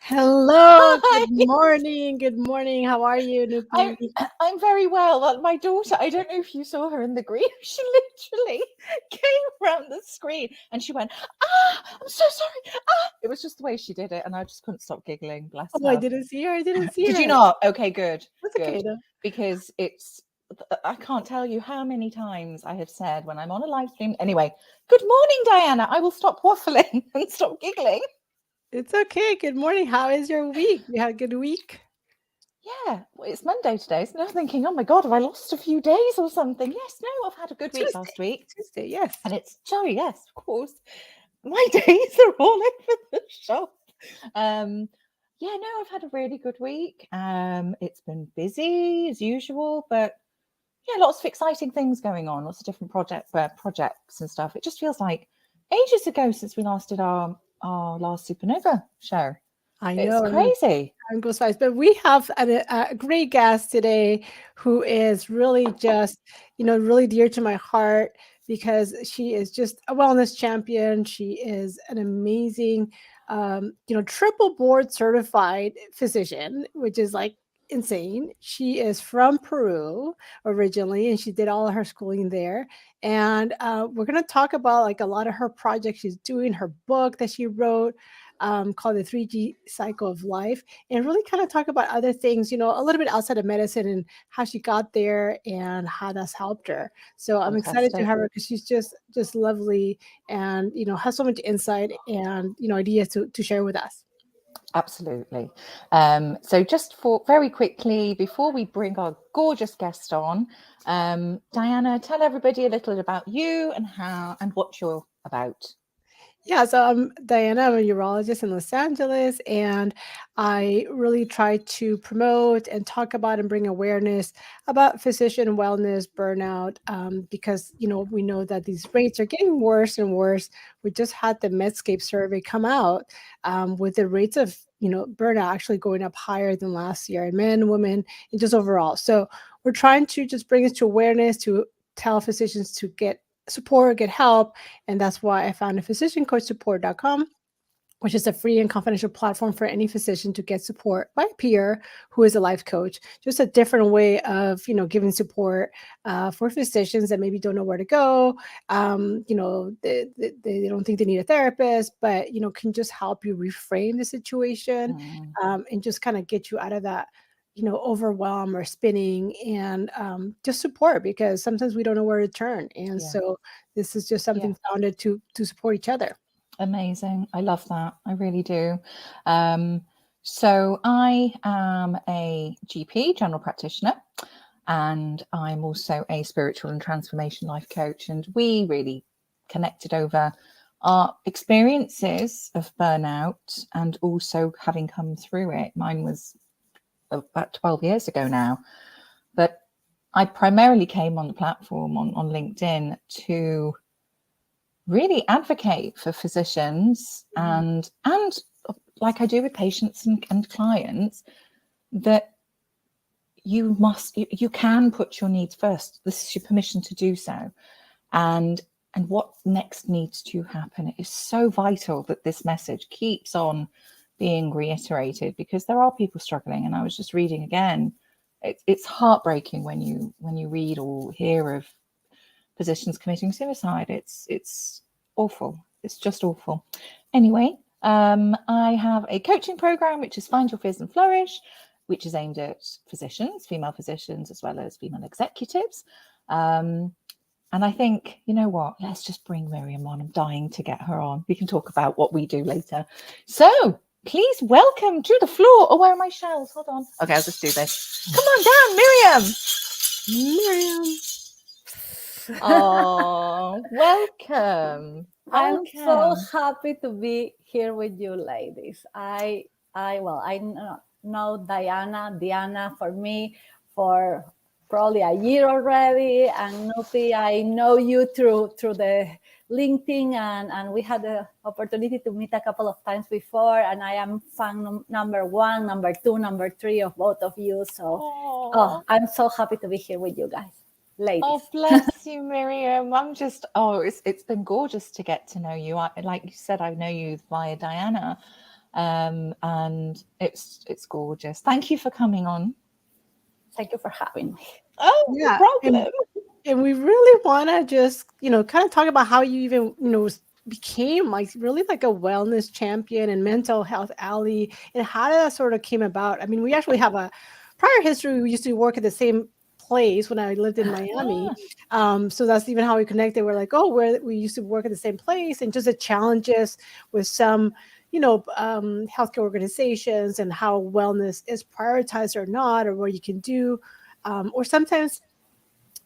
Hello, Hi. good morning. Good morning. How are you, I'm Nupi? I'm very well. My daughter, I don't know if you saw her in the green. She literally came around the screen and she went, I'm so sorry. It was just the way she did it, and I just couldn't stop giggling. Bless Oh, I her. didn't see her. I didn't see Did you her. not? Okay, good, That's okay good. though. Because I can't tell you how many times I have said when I'm on a live stream. Anyway, good morning, Diana. I will stop waffling and stop giggling. It's okay. Good morning. How is your week? You had a good week? Yeah, well, it's Monday today, so now I'm thinking, oh my God, have I lost a few days or something? Yes, no, I've had a good week Tuesday. last week. Tuesday, yes. And it's jolly, yes, of course. My days are all over the shop. Um, yeah, no, I've had a really good week. It's been busy as usual, but yeah, lots of exciting things going on, lots of different projects and stuff. It just feels like ages ago since we last did our last Supernova show. I It's know. I mean, crazy. time goes fast, but we have a great guest today who is really just, really dear to my heart because she is just a wellness champion. She is an amazing, triple board certified physician, which is like insane. She is from Peru originally, and she did all of her schooling there. And we're going to talk about like a lot of her projects she's doing, her book that she wrote called the 3G Cycle of Life, and really kind of talk about other things, a little bit outside of medicine and how she got there and how that's helped her. So I'm excited to Fantastic. have her because she's just lovely and has so much insight and ideas to share with us. Absolutely. So just for very quickly, before we bring our gorgeous guest on, Diana, tell everybody a little about you and what you're about. Yeah, so I'm Diana. I'm a urologist in Los Angeles, and I really try to promote and talk about and bring awareness about physician wellness, burnout, because we know that these rates are getting worse and worse. We just had the Medscape survey come out with the rates of burnout actually going up higher than last year, in men, women, and just overall. So we're trying to just bring it to awareness to tell physicians to get support, get help, and that's why I founded physiciancoachsupport.com, which is a free and confidential platform for any physician to get support by a peer who is a life coach. Just a different way of, giving support for physicians that maybe don't know where to go. They don't think they need a therapist, but, can just help you reframe the situation Mm, and just kind of get you out of that overwhelm or spinning and just support because sometimes we don't know where to turn. And yeah, so this is just yeah. something founded to support each other. Amazing. I love that. I really do. Um, so I am a GP, general practitioner, and I'm also a spiritual and transformation life coach. And we really connected over our experiences of burnout and also having come through it. Mine was about 12 years ago now, but I primarily came on the platform on LinkedIn to really advocate for physicians Mhm. and like I do with patients and clients, that you can put your needs first. This is your permission to do so. And what next needs to happen. It is so vital that this message keeps on being reiterated because there are people struggling. And I was just reading again, it's heartbreaking when you read or hear of physicians committing suicide. It's awful. It's just awful. Anyway, I have a coaching program which is Find Your Fizz and Flourish, which is aimed at physicians, female physicians, as well as female executives. And I think, you know what? Let's just bring Miriam on. I'm dying to get her on. We can talk about what we do later. So please welcome to the floor. Oh, where are my shells? Hold on. Okay, I'll just do this. Come on down, Miriam. Miriam. Oh, welcome. I'm so Welcome. happy to be here with you, ladies. I know Diana for me for probably a year already, and Nupi, I know you through the LinkedIn, and we had the opportunity to meet a couple of times before, and I am fan number one, number two, number three of both of you. So, I'm so happy to be here with you guys, ladies. Oh, bless you, Miriam. It's been gorgeous to get to know you. Like you said, I know you via Diana. And it's gorgeous. Thank you for coming on. Thank you for having me. Oh, Yeah, no problem. and we really want to just, kind of talk about how you even, became like really like a wellness champion and mental health ally, and how did that sort of came about. I mean, we actually have a prior history. We used to work at the same place when I lived in Miami. So that's even how we connected. We're like, oh, we used to work at the same place, and just the challenges with some, healthcare organizations and how wellness is prioritized or not, or what you can do. Or sometimes,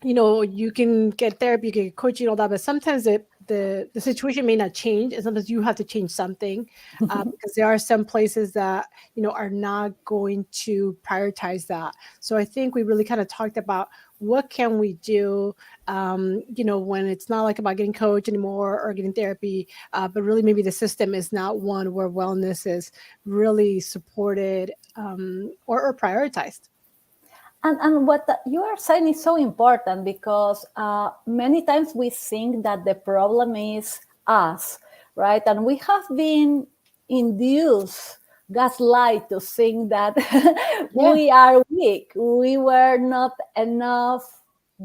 you can get therapy, you can get coaching, all that, but sometimes the situation may not change, and sometimes you have to change something, because there are some places that are not going to prioritize that. So I think we really kind of talked about what can we do, when it's not like about getting coached anymore or getting therapy, but really maybe the system is not one where wellness is really supported, or prioritized. And what you are saying is so important, because many times we think that the problem is us, right? And we have been induced, gaslight, to think that we are weak. We were not enough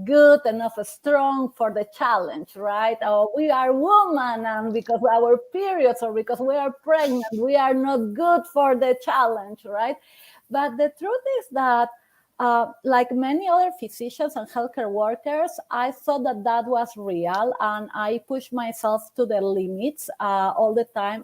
good, enough strong for the challenge, right? Or we are women, and because our periods, or because we are pregnant, we are not good for the challenge, right? But the truth is that, like many other physicians and healthcare workers, I thought that was real, and I pushed myself to the limits all the time.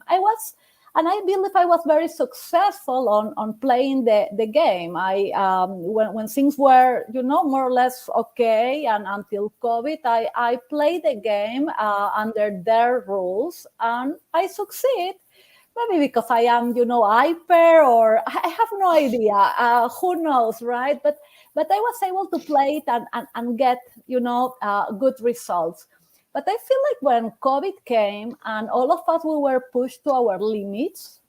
And I believe I was very successful on playing the game. When things were, more or less okay, and until COVID, I played the game under their rules, and I succeed. Maybe because I am, hyper, or I have no idea. Who knows, right? But I was able to play it and get, good results. But I feel like when COVID came and all of us, we were pushed to our limits,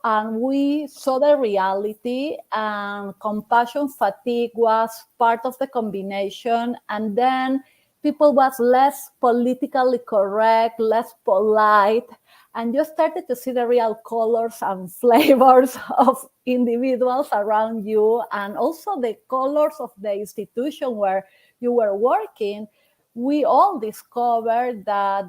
and we saw the reality, and compassion fatigue was part of the combination. And then people was less politically correct, less polite, and you started to see the real colors and flavors of individuals around you, and also the colors of the institution where you were working. We all discovered that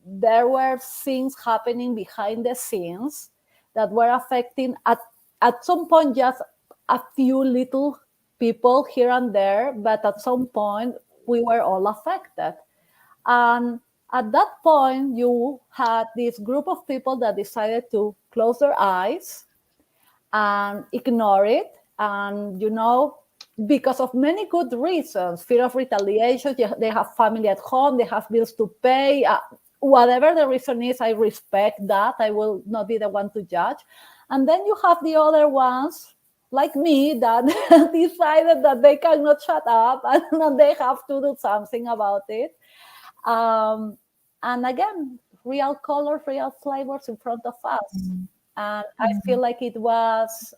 there were things happening behind the scenes that were affecting at some point just a few little people here and there, but at some point we were all affected. And at that point, you had this group of people that decided to close their eyes and ignore it. And, because of many good reasons, fear of retaliation, they have family at home, they have bills to pay. Whatever the reason is, I respect that. I will not be the one to judge. And then you have the other ones, like me, that decided that they cannot shut up and they have to do something about it. And again, real colors, real flavors in front of us. Mm-hmm. And I feel like it was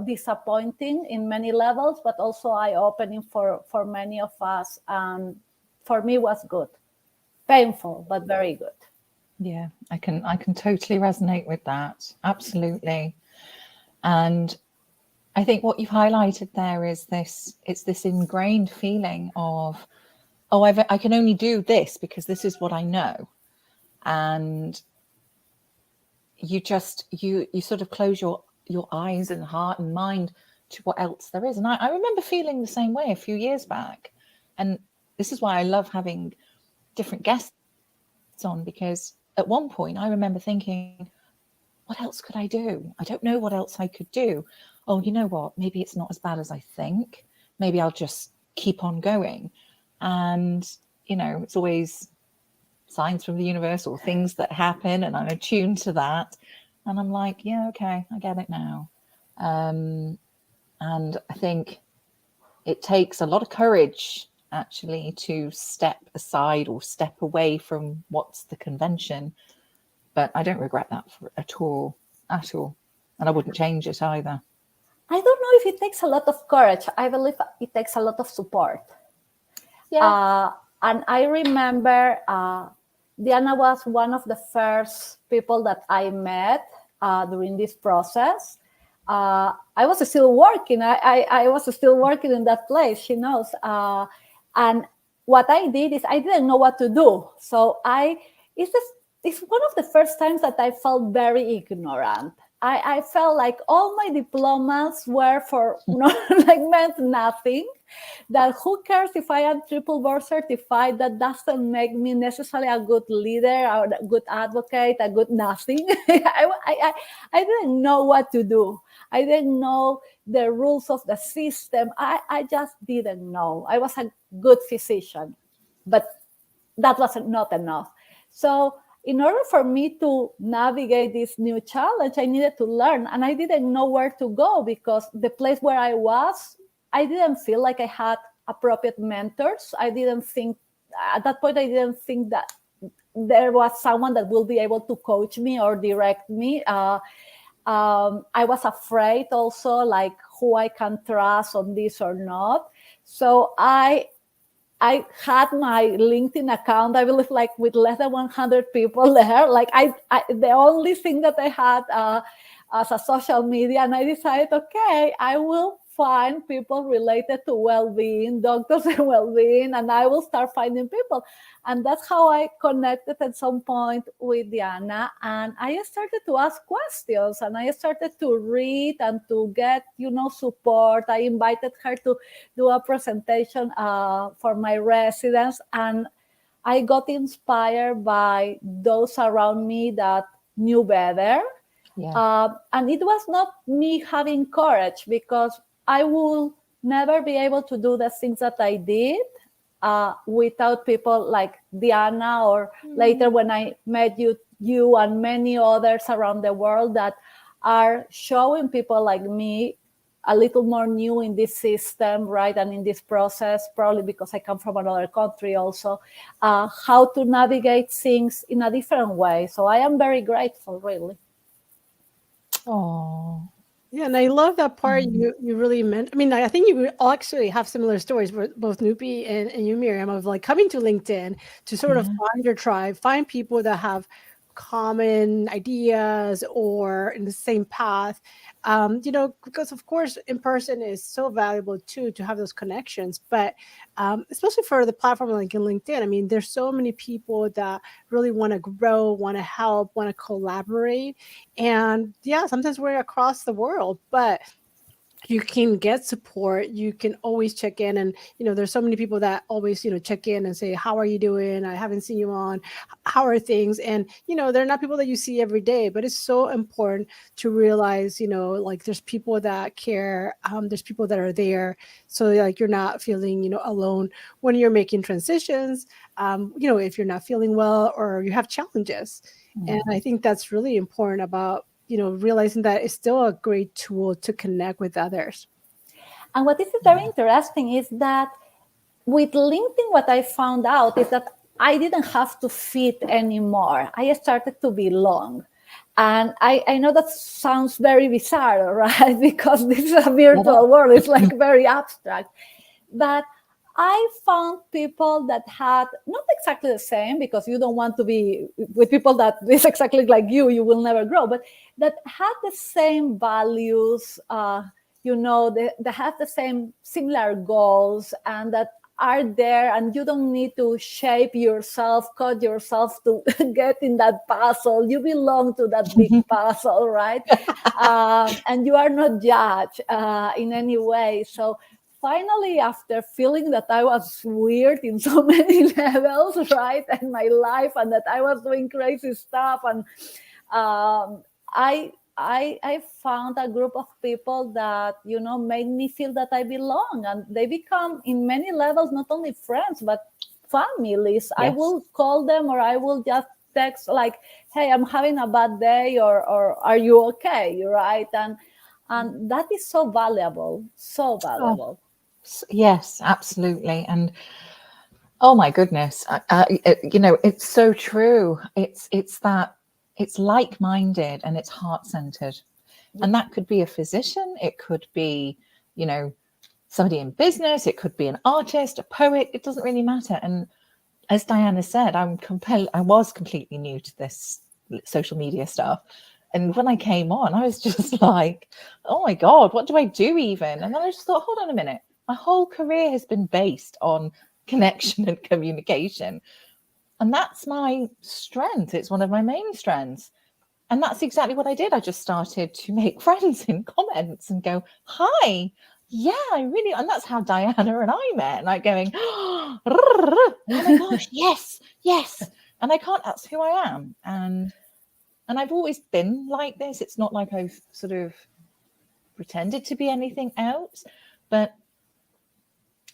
disappointing in many levels, but also eye-opening for many of us. And for me, it was good. Painful, but very good. Yeah, I can totally resonate with that. Absolutely. And I think what you've highlighted there is it's this ingrained feeling of, oh, I can only do this because this is what I know. And you sort of close your eyes and heart and mind to what else there is. And I remember feeling the same way a few years back. And this is why I love having different guests on, because at one point I remember thinking, what else could I do? I don't know what else I could do. Oh, you know what? Maybe it's not as bad as I think. Maybe I'll just keep on going. And, it's always signs from the universe or things that happen, and I'm attuned to that. And I'm like, yeah, okay, I get it now. And I think it takes a lot of courage actually to step aside or step away from what's the convention. But I don't regret that at all. And I wouldn't change it either. I don't know if it takes a lot of courage. I believe it takes a lot of support. Yeah. And I remember Diana was one of the first people that I met during this process. I was still working. I was still working in that place, she knows. And what I did is I didn't know what to do. So it's one of the first times that I felt very ignorant. I felt like all my diplomas were for meant nothing. That who cares if I am triple board certified? That doesn't make me necessarily a good leader or a good advocate, a good nothing. I didn't know what to do. I didn't know the rules of the system. I just didn't know. I was a good physician, but that was not enough. So in order for me to navigate this new challenge, I needed to learn, and I didn't know where to go because the place where I was, I didn't feel like I had appropriate mentors. I didn't think, at that point, I didn't think that there was someone that will be able to coach me or direct me. I was afraid also, like who I can trust on this or not. So I had my LinkedIn account, I believe, like with less than 100 people there. Like the only thing that I had as a social media, and I decided, okay, I will find people related to well-being, doctors and well-being, and I will start finding people. And that's how I connected at some point with Diana. And I started to ask questions, and I started to read and to get, support. I invited her to do a presentation for my residents, and I got inspired by those around me that knew better. Yeah. And it was not me having courage, because I will never be able to do the things that I did without people like Diana, or later when I met you and many others around the world that are showing people like me a little more new in this system, right? And in this process, probably because I come from another country also, how to navigate things in a different way. So I am very grateful, really. Oh. Yeah, and I love that part you really meant. I mean, I think you all actually have similar stories, both Nupi and you, Miriam, of like coming to LinkedIn to sort of find your tribe, find people that have common ideas or in the same path. Because of course in person is so valuable too, to have those connections, but especially for the platform like in LinkedIn, I mean, there's so many people that really want to grow, want to help, want to collaborate. And yeah, sometimes we're across the world, but you can get support. You can always check in, and there's so many people that always check in and say, how are you doing? I haven't seen you on. How are things? And they're not people that you see every day, but it's so important to realize like there's people that care. There's people that are there, so like you're not feeling alone when you're making transitions, if you're not feeling well or you have challenges. And I think that's really important about realizing that it's still a great tool to connect with others. And what is very interesting is that with LinkedIn, what I found out is that I didn't have to fit anymore. I started to belong. And I know that sounds very bizarre, right? Because this is a virtual world. It's like very abstract. But I found people that had not exactly the same, because you don't want to be with people that is exactly like you will never grow, but that had the same values, they have the same similar goals, and that are there, and you don't need to shape yourself, cut yourself to get in that puzzle. You belong to that big puzzle, right? And you are not judged in any way. So finally, after feeling that I was weird in so many levels, right, in my life, and that I was doing crazy stuff, and I found a group of people that made me feel that I belong, and they become, in many levels, not only friends but families. Yes. I will call them, or I will just text like, "Hey, I'm having a bad day," or "Are you okay?" Right, and that is so valuable, so valuable. Oh. Yes, absolutely. And oh my goodness, it's so true. It's that it's like-minded and it's heart-centered. And that could be a physician, it could be, somebody in business, it could be an artist, a poet, it doesn't really matter. And as Diana said, I was completely new to this social media stuff. And when I came on, I was just like, oh my God, what do I do even? And then I just thought, hold on a minute. My whole career has been based on connection and communication. And that's my strength. It's one of my main strengths. And that's exactly what I did. I just started to make friends in comments and go, hi, yeah, I really, and that's how Diana and I met, like going, oh my gosh, yes, yes. And I can't, that's who I am. And I've always been like this. It's not like I've sort of pretended to be anything else, but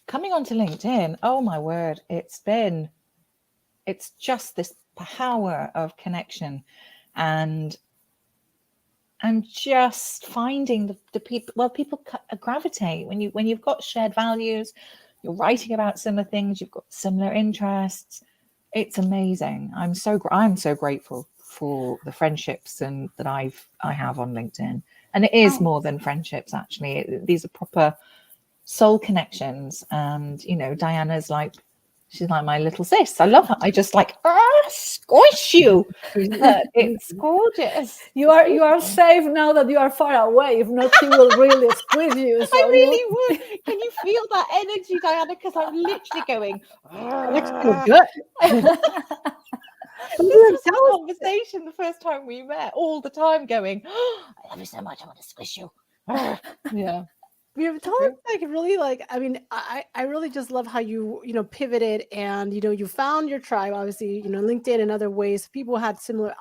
coming onto LinkedIn, oh my word, it's just this power of connection and just finding the people. Well, people gravitate when you've got shared values, you're writing about similar things, you've got similar interests. It's amazing. I'm so grateful for the friendships and that I have on LinkedIn. And it is more than friendships, actually. These are proper soul connections. And Diana's like, she's like my little sis. I love her. I just like squish you. It's gorgeous. You are safe now that you are far away. If not, she will really squeeze you. So I really would. Can you feel that energy, Diana? Because I'm literally going. That feels good. This was a conversation the first time we met, all the time going, I love you so much, I want to squish you. Yeah. You've told like really like, I mean, I really just love how you pivoted and you found your tribe, obviously, LinkedIn and other ways people had similar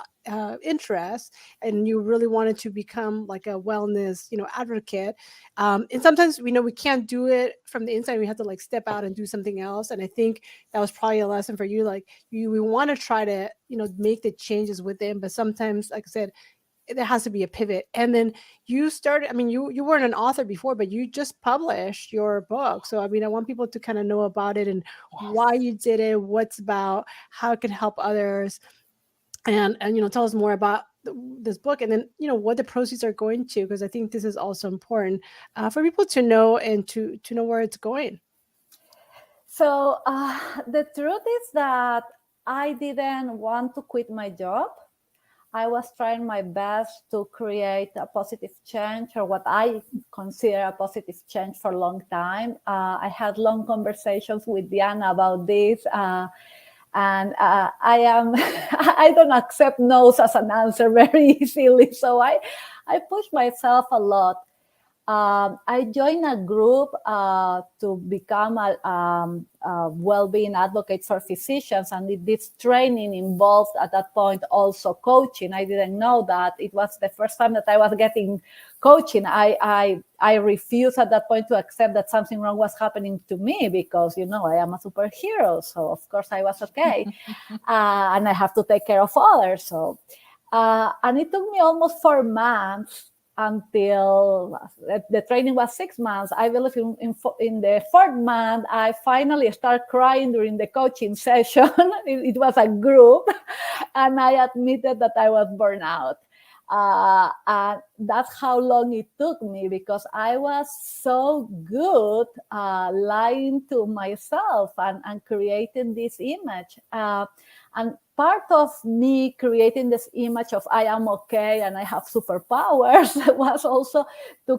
interests, and you really wanted to become like a wellness advocate, and sometimes we can't do it from the inside. We have to like step out and do something else, and I think that was probably a lesson for you. Like we want to try to make the changes within, but sometimes, like I said, there has to be a pivot. And then you started, I mean, you weren't an author before, but you just published your book. So, I mean, I want people to kind of know about it and why you did it, what's about, how it can help others. And tell us more about this book, and then, what the proceeds are going to, because I think this is also important for people to know and to know where it's going. So the truth is that I didn't want to quit my job. I was trying my best to create a positive change, or what I consider a positive change, for a long time. I had long conversations with Diana about this, and I don't accept no's as an answer very easily. So I push myself a lot. I joined a group to become a well-being advocate for physicians, and this training involved at that point also coaching. I didn't know that. It was the first time that I was getting coaching. I refused at that point to accept that something wrong was happening to me, because I am a superhero, so of course I was okay, and I have to take care of others. So and it took me almost 4 months until the training was 6 months. I believe in the 4th month, I finally started crying during the coaching session. It was a group, and I admitted that I was burned out. And that's how long it took me, because I was so good lying to myself and creating this image. And part of me creating this image of I am okay and I have superpowers was also to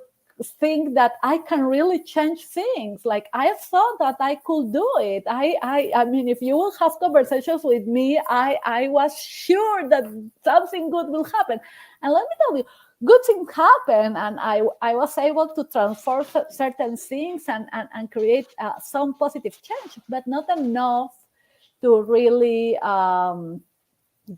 think that I can really change things. Like, I thought that I could do it. I mean, if you will have conversations with me, I was sure that something good will happen. And let me tell you, good things happen, and I was able to transform certain things and create some positive change, but not enough to really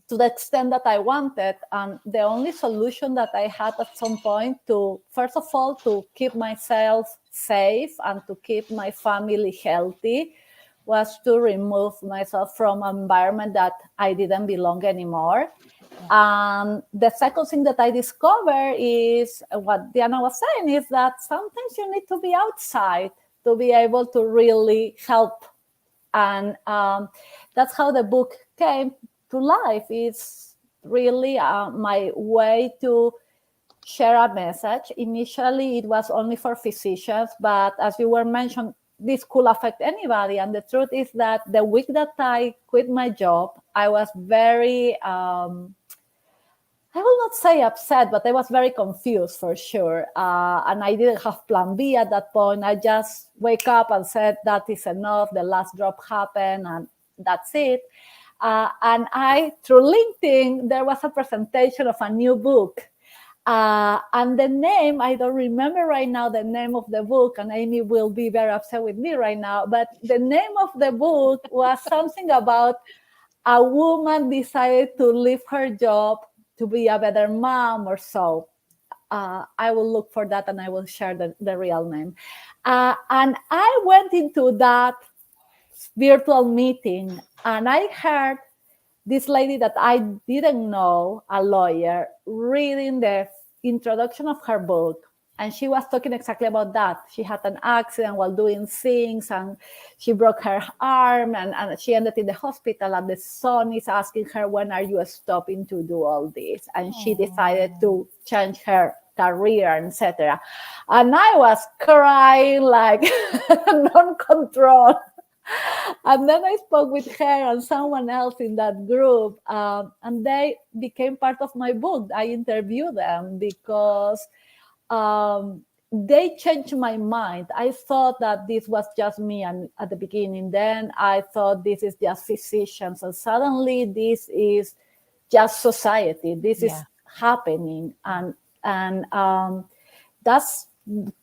to the extent that I wanted. And the only solution that I had at some point, to first of all to keep myself safe and to keep my family healthy, was to remove myself from an environment that I didn't belong anymore. The second thing that I discovered is what Diana was saying, is that sometimes you need to be outside to be able to really help. And that's how the book came to life. It's really my way to share a message. Initially, it was only for physicians, but as you were mentioned, this could affect anybody. And the truth is that the week that I quit my job, I was very I will not say upset, but I was very confused for sure. And I didn't have plan B at that point. I just wake up and said, that is enough. The last drop happened and that's it. And through LinkedIn, there was a presentation of a new book. And the name, I don't remember right now the name of the book, and Amy will be very upset with me right now, but the name of the book was something about a woman decided to leave her job to be a better mom or so. I will look for that and I will share the real name. And I went into that virtual meeting and I heard this lady that I didn't know, a lawyer, reading the introduction of her book. And she was talking exactly about that. She had an accident while doing things and she broke her arm and she ended in the hospital. And the son is asking her, when are you stopping to do all this? And she decided to change her career, etc. And I was crying like non-control. And then I spoke with her and someone else in that group, and they became part of my book. I interviewed them because they changed my mind. I thought that this was just me and at the beginning. Then I thought this is just physicians. And suddenly this is just society. This is happening. And that's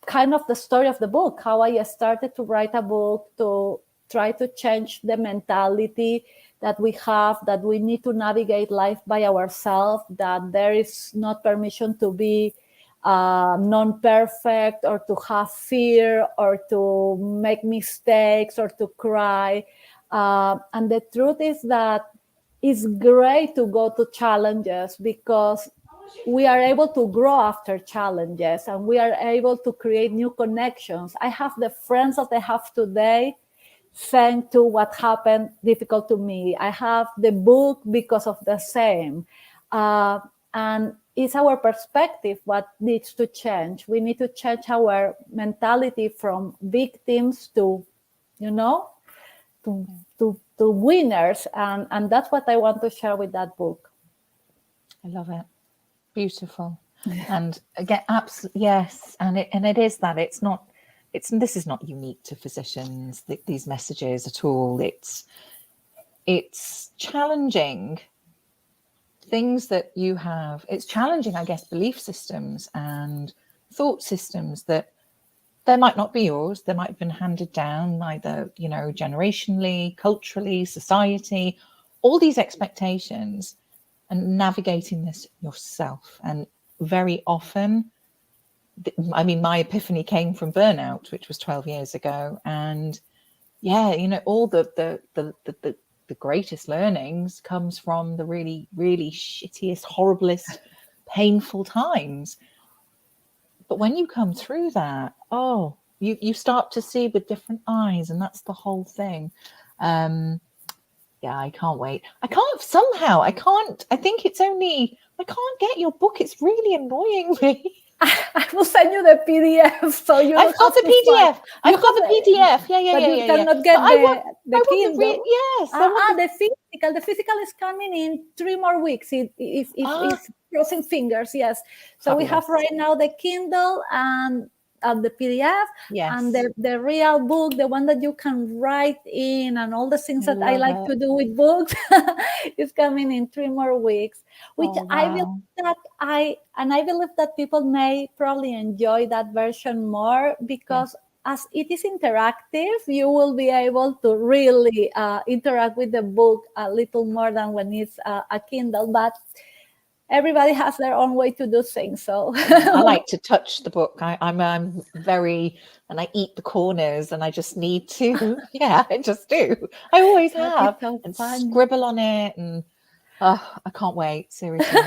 kind of the story of the book, how I started to write a book to try to change the mentality that we have, that we need to navigate life by ourselves, that there is not permission to be non-perfect or to have fear or to make mistakes or to cry. And the truth is that it's great to go to challenges because we are able to grow after challenges and we are able to create new connections. I have the friends that I have today thanks to what happened difficult to me. I have the book because of the same. And it's our perspective what needs to change. We need to change our mentality from victims to, to winners. And that's what I want to share with that book. I love it. Beautiful. And again, absolutely, yes. And it is that this is not unique to physicians, these messages at all. It's challenging things that you have. It's challenging, I guess, belief systems and thought systems that they might not be yours. They might have been handed down either, generationally, culturally, society, all these expectations, and navigating this yourself. And very often, my epiphany came from burnout, which was 12 years ago. And all the greatest learnings comes from the really, really shittiest, horriblest, painful times. But when you come through that, you start to see with different eyes, and that's the whole thing. I can't wait. I can't get your book. It's really annoying me. I will send you the PDF. So I've got the PDF. I've got the PDF. Yeah. But you cannot get the Kindle. Yes. The physical is coming in 3 more weeks. If crossing fingers, yes. So Fabulous. We have right now the Kindle and the PDF, and the real book, the one that you can write in, and all the things that I like to do with books, is coming in 3 more weeks. Which I believe that people may probably enjoy that version more because as it is interactive, you will be able to really interact with the book a little more than when it's a Kindle. But everybody has their own way to do things. So I like to touch the book. I'm very, and I eat the corners, and I just need to. I just do. I always have, and scribble on it, and I can't wait. Seriously.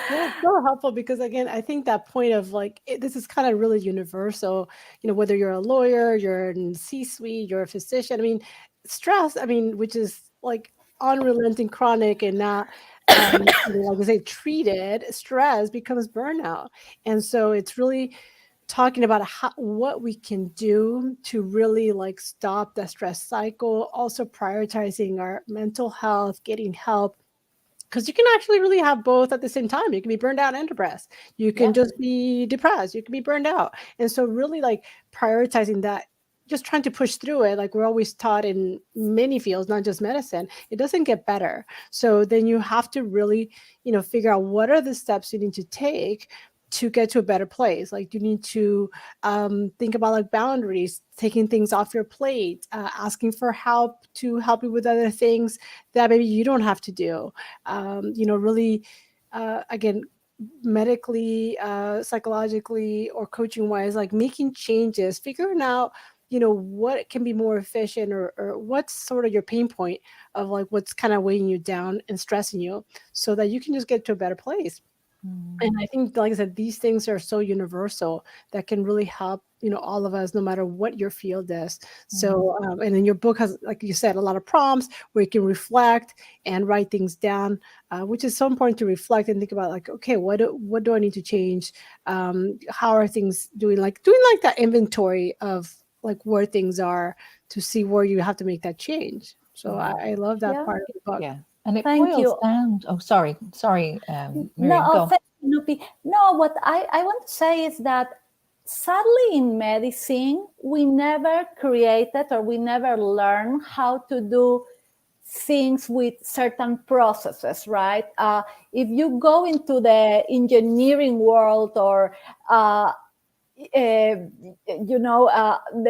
It's so helpful because, again, I think that point of this is kind of really universal. Whether you're a lawyer, you're in C-suite, you're a physician. I mean, stress. I mean, which is unrelenting, chronic, and not. Like I say, treated, stress becomes burnout. And so it's really talking about what we can do to really stop the stress cycle, also prioritizing our mental health, getting help, because you can actually really have both at the same time. You can be burned out and depressed. You can just be depressed. You can be burned out. And so really like prioritizing that, just trying to push through it, like we're always taught in many fields, not just medicine, it doesn't get better. So then you have to really, figure out what are the steps you need to take to get to a better place. Like you need to think about like boundaries, taking things off your plate, asking for help to help you with other things that maybe you don't have to do. Really, again, medically, psychologically, or coaching wise, like making changes, figuring out, what can be more efficient, or what's sort of your pain point of like what's kind of weighing you down and stressing you, so that you can just get to a better place. And I think, like I said, these things are so universal that can really help, all of us, no matter what your field is. So, and then your book has, like you said, a lot of prompts where you can reflect and write things down, which is so important to reflect and think about, like, okay, what do I need to change? How are things doing? Like doing like that inventory of like where things are to see where you have to make that change. So I love that part of the book. Yeah. And it Thank boils you. down. Oh, sorry, Miriam. No, Go on. thank you, Nupi. No, what I want to say is that sadly in medicine, we never created or we never learned how to do things with certain processes, right? If you go into the engineering world or the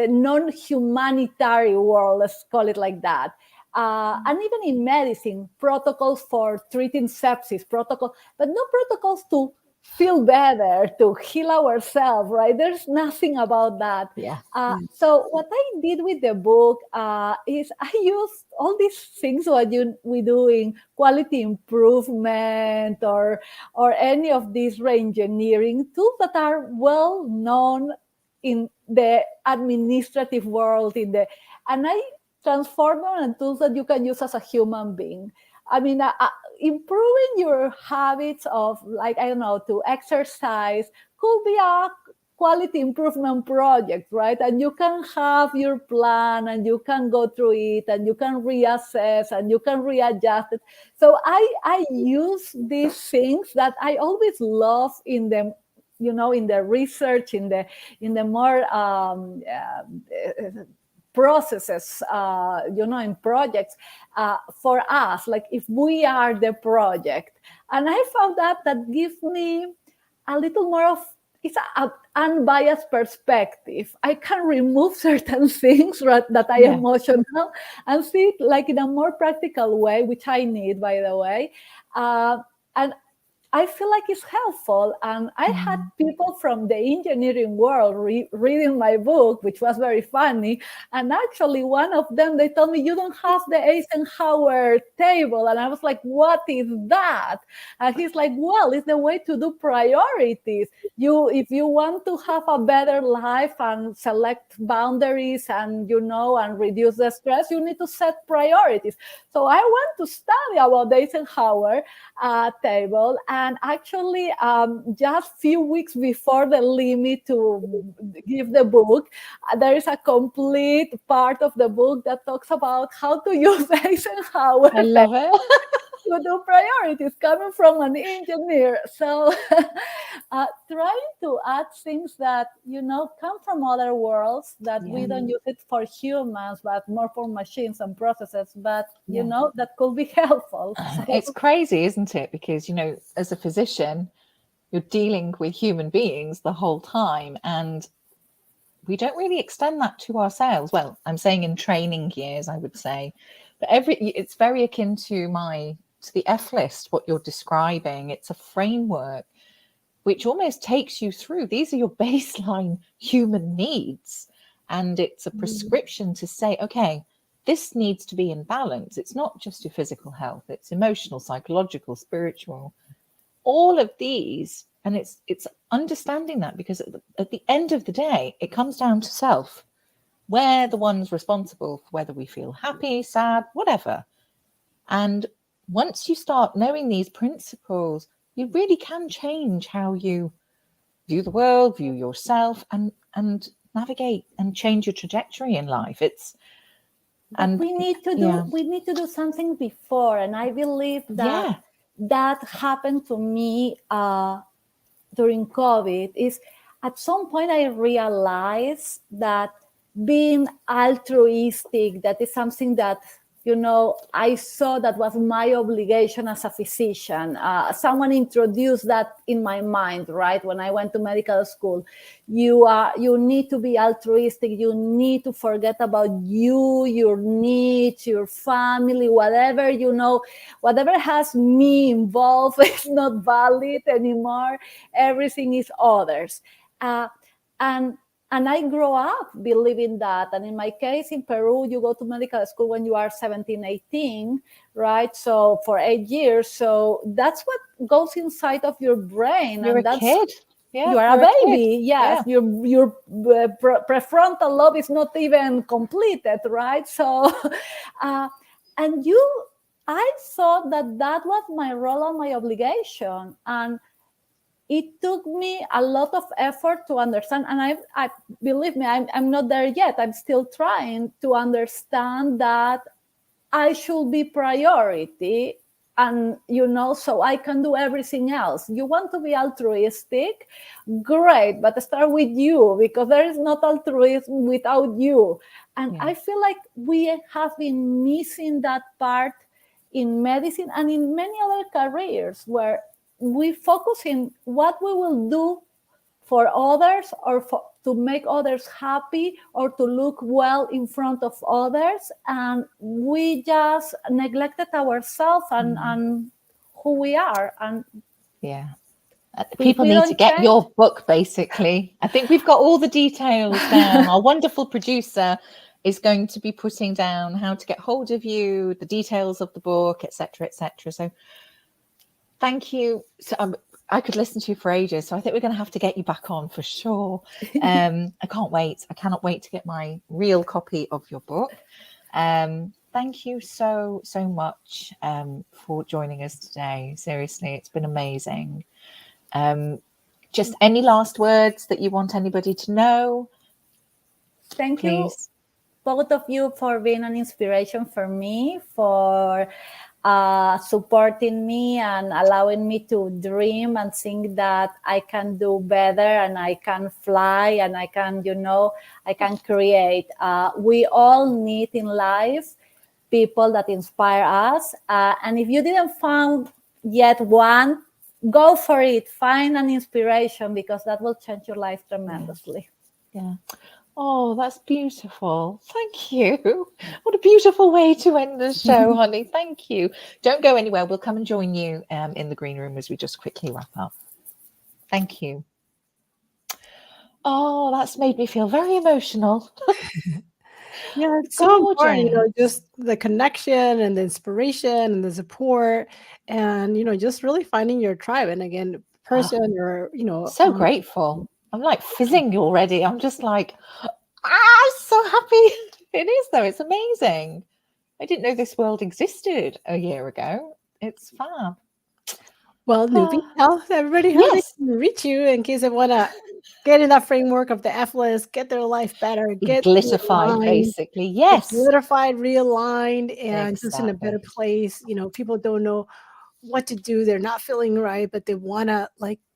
non-humanitarian world, let's call it like that. And even in medicine, protocols for treating sepsis, but no protocols to feel better, to heal ourselves, right? There's nothing about that. Yeah. So what I did with the book is I used all these things we do in quality improvement or any of these reengineering tools that are well known in the administrative world, and I transform them into tools that you can use as a human being. I mean, improving your habits of, like, I don't know, to exercise could be a quality improvement project, right? And you can have your plan and you can go through it and you can reassess and you can readjust it. So I use these things that I always love in them, in the research, in the more processes, in projects for us, like if we are the project. And I found that gives me a little more of, it's an unbiased perspective. I can remove certain things that are emotional and see it like in a more practical way, which I need, by the way. And I feel like it's helpful. And I had people from the engineering world reading my book, which was very funny. And actually, one of them, they told me, you don't have the Eisenhower table. And I was like, what is that? And he's like, well, it's the way to do priorities. If you want to have a better life and select boundaries and, and reduce the stress, you need to set priorities. So I went to study about the Eisenhower table. And actually, just a few weeks before the limit to give the book, there is a complete part of the book that talks about how to use Eisenhower. I love it. To do priorities coming from an engineer. So trying to add things that, come from other worlds that we don't use it for humans, but more for machines and processes, but, that could be helpful. So. It's crazy, isn't it? Because, as a physician, you're dealing with human beings the whole time, and we don't really extend that to ourselves. Well, I'm saying in training years, I would say, but it's very akin to the F list, what you're describing. It's a framework which almost takes you through. These are your baseline human needs. And it's a prescription to say, okay, this needs to be in balance. It's not just your physical health, it's emotional, psychological, spiritual, all of these. And it's understanding that, because at the end of the day, it comes down to self. We're the ones responsible for whether we feel happy, sad, whatever. And once you start knowing these principles, you really can change how you view the world, view yourself, and navigate and change your trajectory in life. We need to do something before, and I believe that that happened to me during COVID is at some point I realized that being altruistic, that is something that, I saw that was my obligation as a physician. Someone introduced that in my mind, right? When I went to medical school, you need to be altruistic. You need to forget about you, your needs, your family, whatever, whatever has me involved is not valid anymore. Everything is others. And I grew up believing that. And in my case, in Peru, you go to medical school when you are 17, 18, right? So for 8 years. So that's what goes inside of your brain. You're and a that's kid. Yeah, you are a baby. kid. Yes. Yeah. Your prefrontal lobe is not even completed, right? So, and I thought that was my role and my obligation. And it took me a lot of effort to understand, and I believe me, I'm not there yet. I'm still trying to understand that I should be priority, and so I can do everything else. You want to be altruistic, great, but start with you, because there is not altruism without you. And I feel like we have been missing that part in medicine and in many other careers, where we focus in what we will do for others, or to make others happy, or to look well in front of others, and we just neglected ourselves and who we are. And people need to get your book, basically. I think we've got all the details down. Our wonderful producer is going to be putting down how to get hold of you, the details of the book, etc., etc. So thank you. So I could listen to you for ages, so I think we're going to have to get you back on for sure. I can't wait. I cannot wait to get my real copy of your book. Thank you so much for joining us today. Seriously, it's been amazing. Just any last words that you want anybody to know? Thank you, both of you, for being an inspiration for me, for supporting me and allowing me to dream and think that I can do better, and I can fly, and I can, I can create. We all need in life people that inspire us. And if you didn't find yet one, go for it. Find an inspiration, because that will change your life tremendously. Yeah. Oh, that's beautiful. Thank you. What a beautiful way to end the show, honey. Thank you. Don't go anywhere. We'll come and join you in the green room as we just quickly wrap up. Thank you. Oh, that's made me feel very emotional. Yeah, it's so important, just the connection and the inspiration and the support, and, just really finding your tribe. And again, person or, so grateful. I'm like fizzing already. I'm just like, I'm so happy. It is, though. It's amazing. I didn't know this world existed a year ago. It's fab. Well, Nubi, tell everybody how they can reach you in case they want to get in that framework of the F list, get their life better, get glitterfied, basically. Yes. Glitterfied, realigned, and just in a better place. People don't know what to do. They're not feeling right, but they want to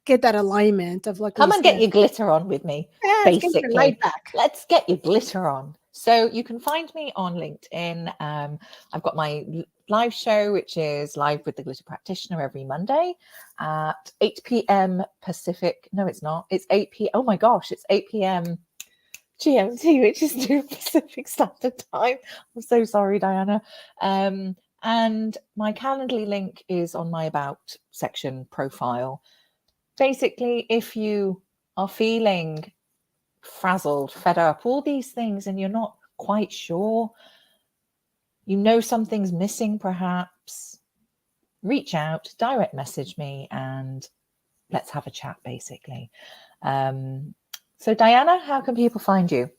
get that alignment of come and get your glitter on with me. Basically, let's get your glitter on. So you can find me on LinkedIn. I've got my live show, which is Live with the Glitter Practitioner, every Monday at 8 p.m. Pacific. No, it's not. It's 8 p.m. Oh my gosh, it's 8 p.m. GMT, which is 2 Pacific Standard Time. I'm so sorry, Diana. And my Calendly link is on my About section profile. Basically, if you are feeling frazzled, fed up, all these things, and you're not quite sure, something's missing, perhaps, reach out, direct message me, and let's have a chat, basically. So Diana, how can people find you?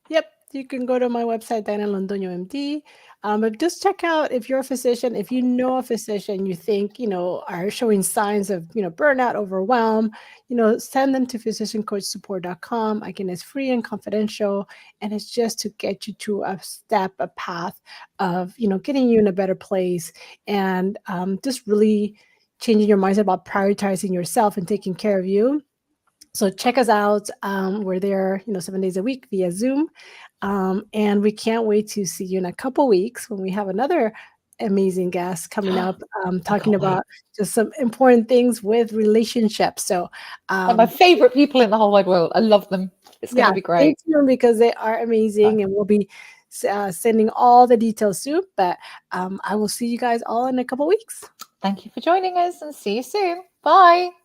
Yep, you can go to my website, Diana Londoño MD. But just check out, if you're a physician, if you know a physician you think, are showing signs of, burnout, overwhelm, send them to physiciancoachsupport.com. Again, it's free and confidential, and it's just to get you to a path of, getting you in a better place, and just really, changing your mindset about prioritizing yourself and taking care of you. So check us out. We're there, 7 days a week via Zoom. And we can't wait to see you in a couple weeks when we have another amazing guest coming up, talking about just some important things with relationships. So they're my favorite people in the whole wide world. I love them. It's going to be great. Stay tuned because they are amazing, and we'll be sending all the details soon. But I will see you guys all in a couple weeks. Thank you for joining us, and see you soon. Bye.